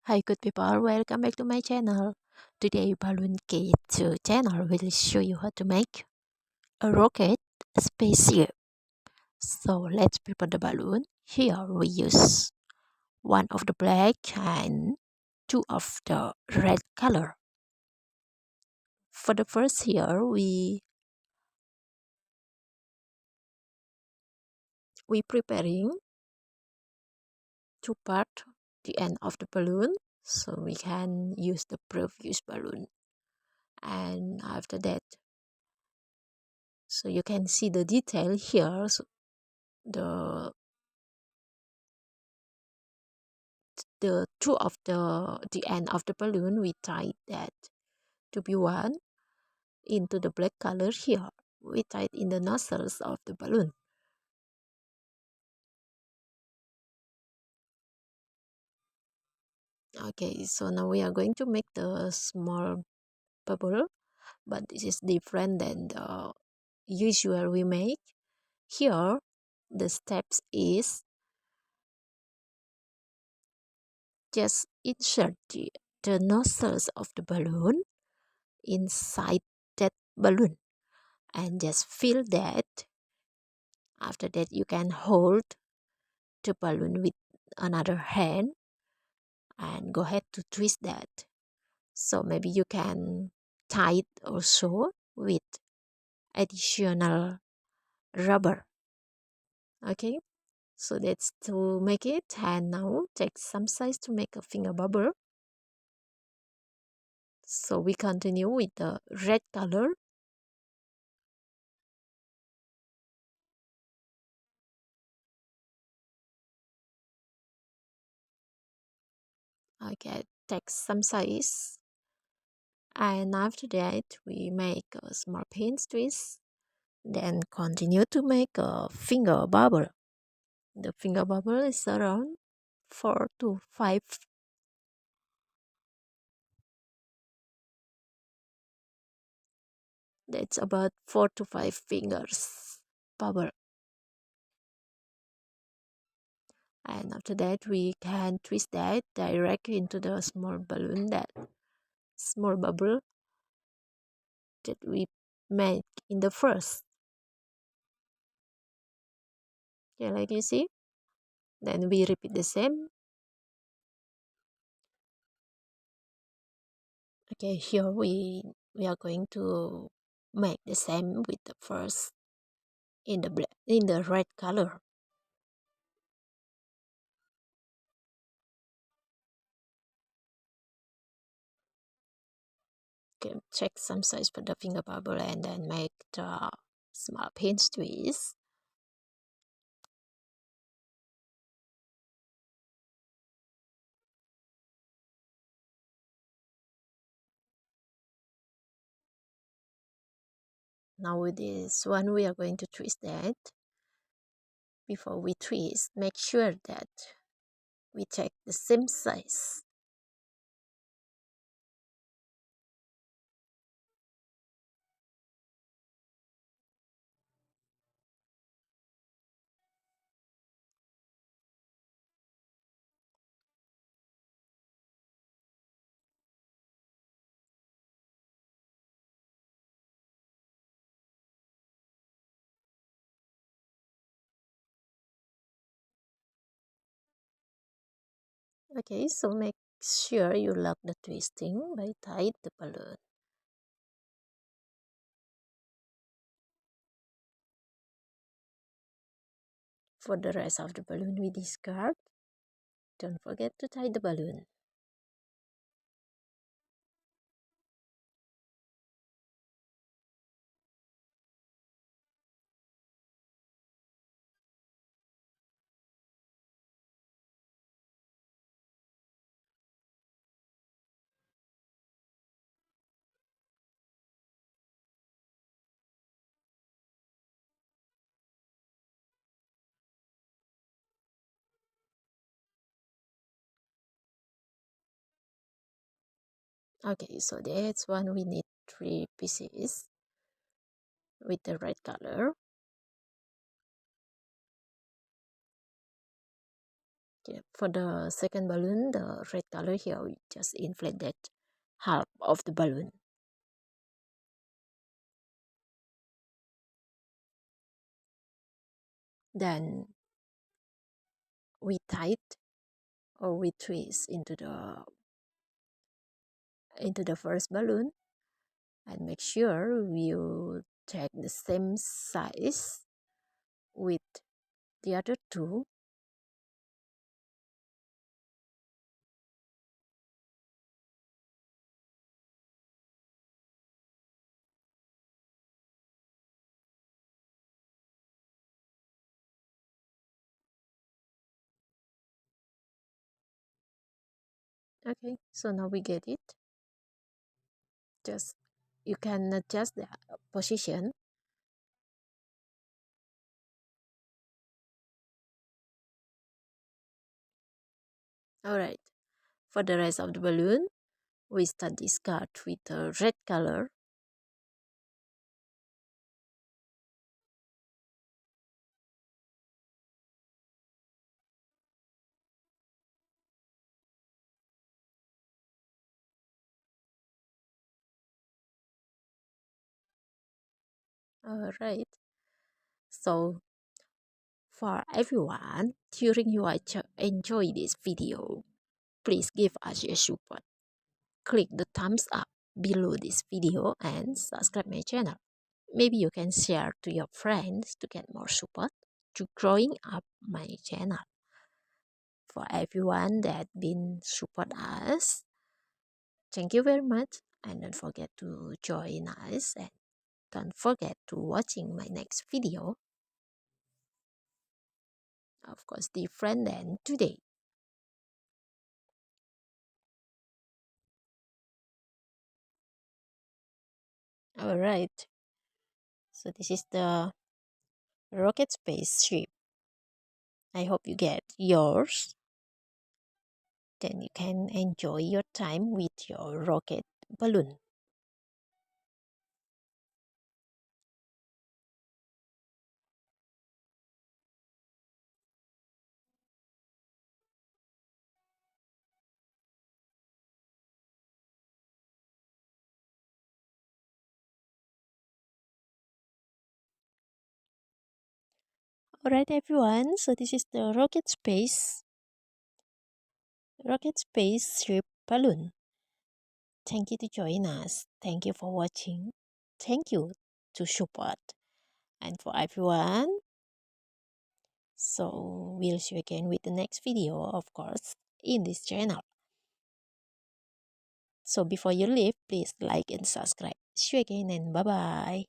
Hi good people, welcome back to my channel. Today Balloon K2 channel will show you how to make a rocket spaceship. So let's prepare the balloon. Here we use one of the black and two of the red color. For the first here we preparing two part the end of the balloon so we can use the previous balloon, and after that so you can see the detail here. So the two of the end of the balloon we tied that to be one into the black color. Here we tied in the nozzles of the balloon. Okay, so now we are going to make the small bubble, but this is different than the usual we make. Here the steps is just insert the nozzles of the balloon inside that balloon and just fill that. After that you can hold the balloon with another hand and go ahead to twist that. So maybe you can tie it also with additional rubber. Okay, so that's to make it. And now take some size to make a finger bubble. So we continue with the red color. Okay, take some size, and after that we make a small pin twist, then continue to make a finger bubble. The finger bubble is around 4 to 5. That's about 4 to 5 fingers bubble. And after that we can twist that direct into the small balloon, that small bubble that we made in the first. Okay, like you see. Then we repeat the same. Okay, here we are going to make the same with the first in the black, in the red color. Okay, check some size for the finger bubble and then make the small pin twist. Now with this one we are going to twist that. Before we twist, make sure that we take the same size. Okay, so make sure you lock the twisting by tight the balloon. For the rest of the balloon we discard, don't forget to tie the balloon. Okay, so that's one we need 3 pieces with the red color. Okay, for the second balloon, the red color here, we just inflated half of the balloon. Then we tied or we twist into the first balloon, and make sure you take the same size with the other two. Okay, so now we get it. Just you can adjust the position. All right, for the rest of the balloon, we start this card with a red color. All right, so for everyone, during you enjoy this video, please give us your support. Click the thumbs up below this video and subscribe my channel. Maybe you can share to your friends to get more support to growing up my channel. For everyone that been support us, thank you very much, and don't forget to join us, and don't forget to watching my next video, of course different than today. All right, so this is the rocket spaceship. I hope you get yours. Then you can enjoy your time with your rocket balloon. Alright everyone, so this is the rocket spaceship balloon. Thank you to join us. Thank you for watching. Thank you to support. And for everyone, so we'll see you again with the next video, of course, in this channel. So before you leave, please like and subscribe. See you again and bye bye.